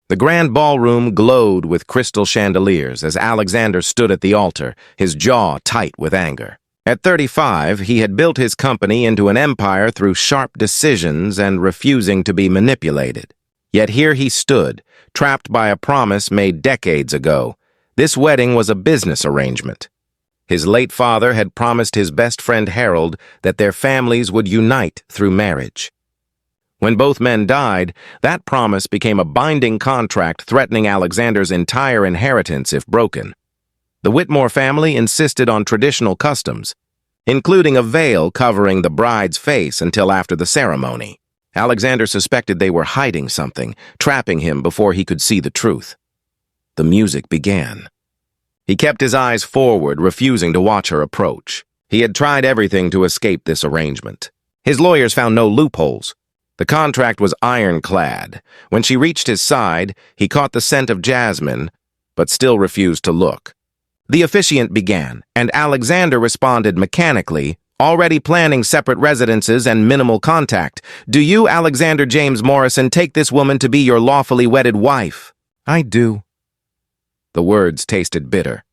The grand ballroom glowed with crystal chandeliers as Alexander stood at the altar, his jaw tight with anger. At 35, he had built his company into an empire through sharp decisions and refusing to be manipulated. Yet here he stood, trapped by a promise made decades ago. This wedding was a business arrangement. His late father had promised his best friend Harold that their families would unite through marriage. When both men died, that promise became a binding contract threatening Alexander's entire inheritance if broken. The Whitmore family insisted on traditional customs, including a veil covering the bride's face until after the ceremony. Alexander suspected they were hiding something, trapping him before he could see the truth. The music began. He kept his eyes forward, refusing to watch her approach. He had tried everything to escape this arrangement. His lawyers found no loopholes. The contract was ironclad. When she reached his side, he caught the scent of jasmine, but still refused to look. The officiant began, and Alexander responded mechanically, already planning separate residences and minimal contact. "Do you, Alexander James Morrison, take this woman to be your lawfully wedded wife?" "I do." The words tasted bitter.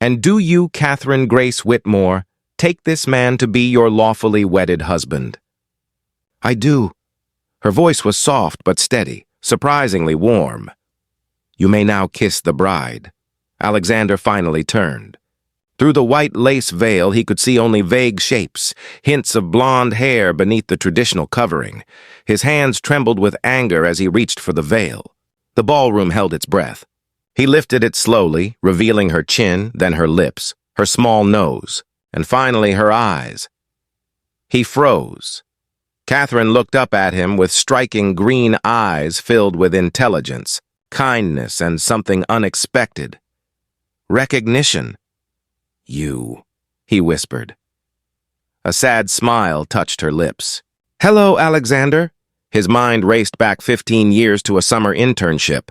"And do you, Catherine Grace Whitmore, take this man to be your lawfully wedded husband?" "I do." Her voice was soft but steady, surprisingly warm. "You may now kiss the bride." Alexander finally turned. Through the white lace veil, he could see only vague shapes, hints of blonde hair beneath the traditional covering. His hands trembled with anger as he reached for the veil. The ballroom held its breath. He lifted it slowly, revealing her chin, then her lips, her small nose, and finally her eyes. He froze. Catherine looked up at him with striking green eyes filled with intelligence, kindness, and something unexpected. Recognition. "You," he whispered. A sad smile touched her lips. "Hello, Alexander." His mind raced back 15 years to a summer internship.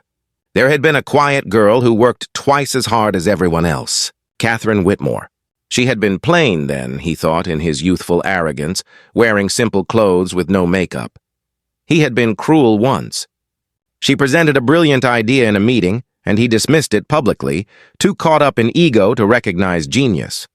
There had been a quiet girl who worked twice as hard as everyone else, Catherine Whitmore. She had been plain then, he thought in his youthful arrogance, wearing simple clothes with no makeup. He had been cruel once. She presented a brilliant idea in a meeting, and he dismissed it publicly, too caught up in ego to recognize genius.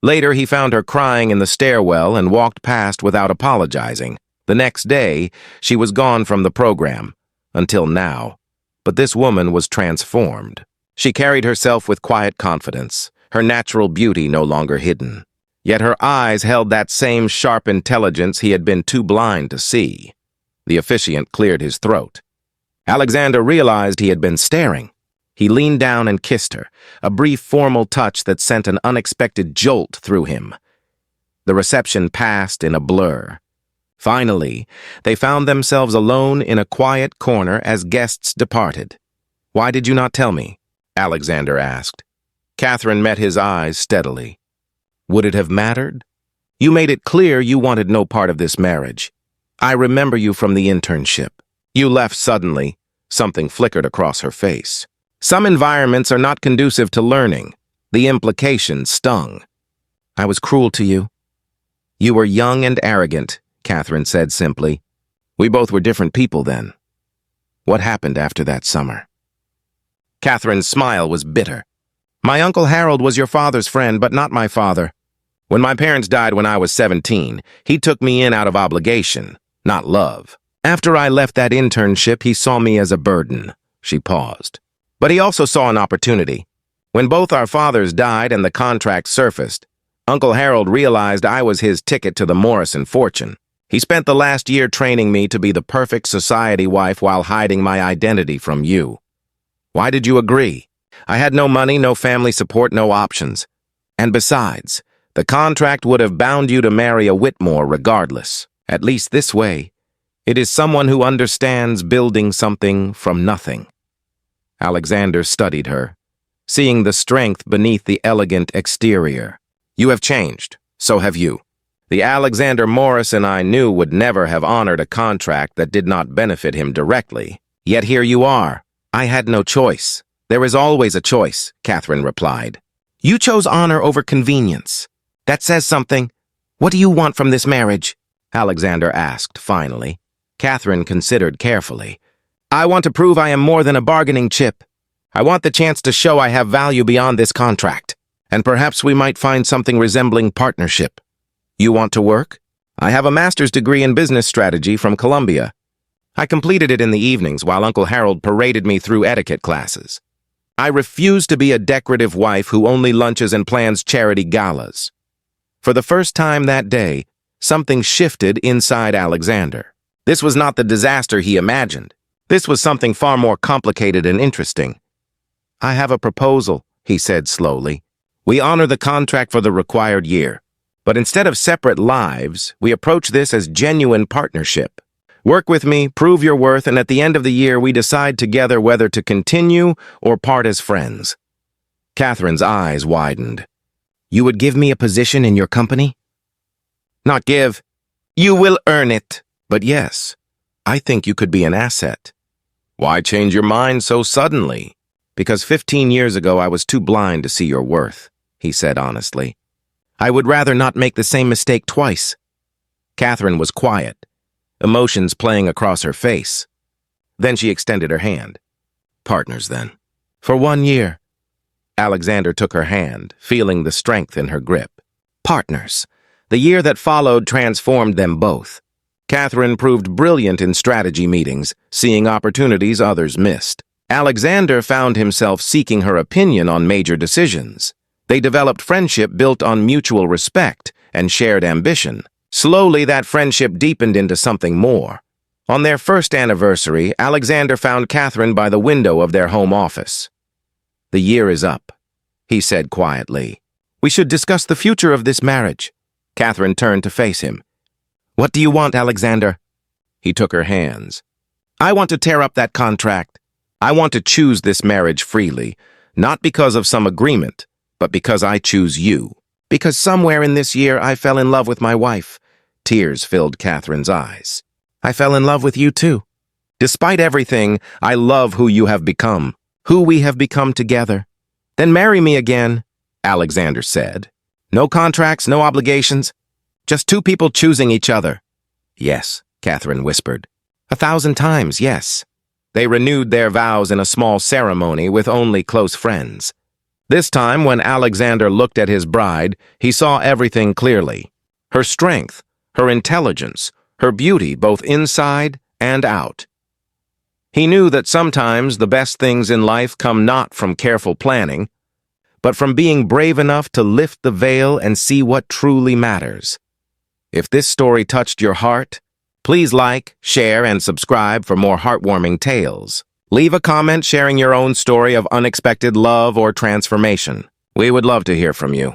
Later, he found her crying in the stairwell and walked past without apologizing. The next day, she was gone from the program, until now. But this woman was transformed. She carried herself with quiet confidence, her natural beauty no longer hidden. Yet her eyes held that same sharp intelligence he had been too blind to see. The officiant cleared his throat. Alexander realized he had been staring. He leaned down and kissed her, a brief formal touch that sent an unexpected jolt through him. The reception passed in a blur. Finally, they found themselves alone in a quiet corner as guests departed. "Why did you not tell me?" Alexander asked. Catherine met his eyes steadily. "Would it have mattered? You made it clear you wanted no part of this marriage. I remember you from the internship. You left suddenly." Something flickered across her face. "Some environments are not conducive to learning." The implication stung. "I was cruel to you." "You were young and arrogant," Catherine said simply. "We both were different people then." "What happened after that summer?" Catherine's smile was bitter. "My Uncle Harold was your father's friend, but not my father. When my parents died when I was 17, he took me in out of obligation, not love. After I left that internship, he saw me as a burden." She paused. "But he also saw an opportunity. When both our fathers died and the contract surfaced, Uncle Harold realized I was his ticket to the Morrison fortune. He spent the last year training me to be the perfect society wife while hiding my identity from you. Why did you agree? I had no money, no family support, no options. And besides, the contract would have bound you to marry a Whitmore regardless. At least this way, it is someone who understands building something from nothing." Alexander studied her, seeing the strength beneath the elegant exterior. "You have changed. So have you. The Alexander Morrison I knew would never have honored a contract that did not benefit him directly. Yet here you are. I had no choice." "There is always a choice," Catherine replied. "You chose honor over convenience. That says something. What do you want from this marriage?" Alexander asked finally. Catherine considered carefully. I want to prove I am more than a bargaining chip. I want the chance to show I have value beyond this contract, and perhaps we might find something resembling partnership. You want to work? I have a master's degree in business strategy from Columbia. I completed it in the evenings while Uncle Harold paraded me through etiquette classes. I refuse to be a decorative wife who only lunches and plans charity galas. For the first time that day, something shifted inside Alexander. This was not the disaster he imagined. This was something far more complicated and interesting. I have a proposal, he said slowly. We honor the contract for the required year, but instead of separate lives, we approach this as genuine partnership. Work with me, prove your worth, and at the end of the year, we decide together whether to continue or part as friends. Catherine's eyes widened. You would give me a position in your company? Not give. You will earn it. But yes, I think you could be an asset. Why change your mind so suddenly? Because 15 years ago, I was too blind to see your worth, he said honestly. I would rather not make the same mistake twice. Catherine was quiet, emotions playing across her face. Then she extended her hand. Partners, then. For 1 year. Alexander took her hand, feeling the strength in her grip. Partners. The year that followed transformed them both. Catherine proved brilliant in strategy meetings, seeing opportunities others missed. Alexander found himself seeking her opinion on major decisions. They developed friendship built on mutual respect and shared ambition. Slowly, that friendship deepened into something more. On their first anniversary, Alexander found Catherine by the window of their home office. The year is up, he said quietly. We should discuss the future of this marriage. Catherine turned to face him. What do you want, Alexander? He took her hands. I want to tear up that contract. I want to choose this marriage freely, not because of some agreement, but because I choose you. Because somewhere in this year I fell in love with my wife. Tears filled Catherine's eyes. I fell in love with you too. Despite everything, I love who you have become, who we have become together. Then marry me again, Alexander said. No contracts, no obligations. Just two people choosing each other. Yes, Catherine whispered. 1,000 times, yes. They renewed their vows in a small ceremony with only close friends. This time, when Alexander looked at his bride, he saw everything clearly. Her strength, her intelligence, her beauty both inside and out. He knew that sometimes the best things in life come not from careful planning, but from being brave enough to lift the veil and see what truly matters. If this story touched your heart, please like, share, and subscribe for more heartwarming tales. Leave a comment sharing your own story of unexpected love or transformation. We would love to hear from you.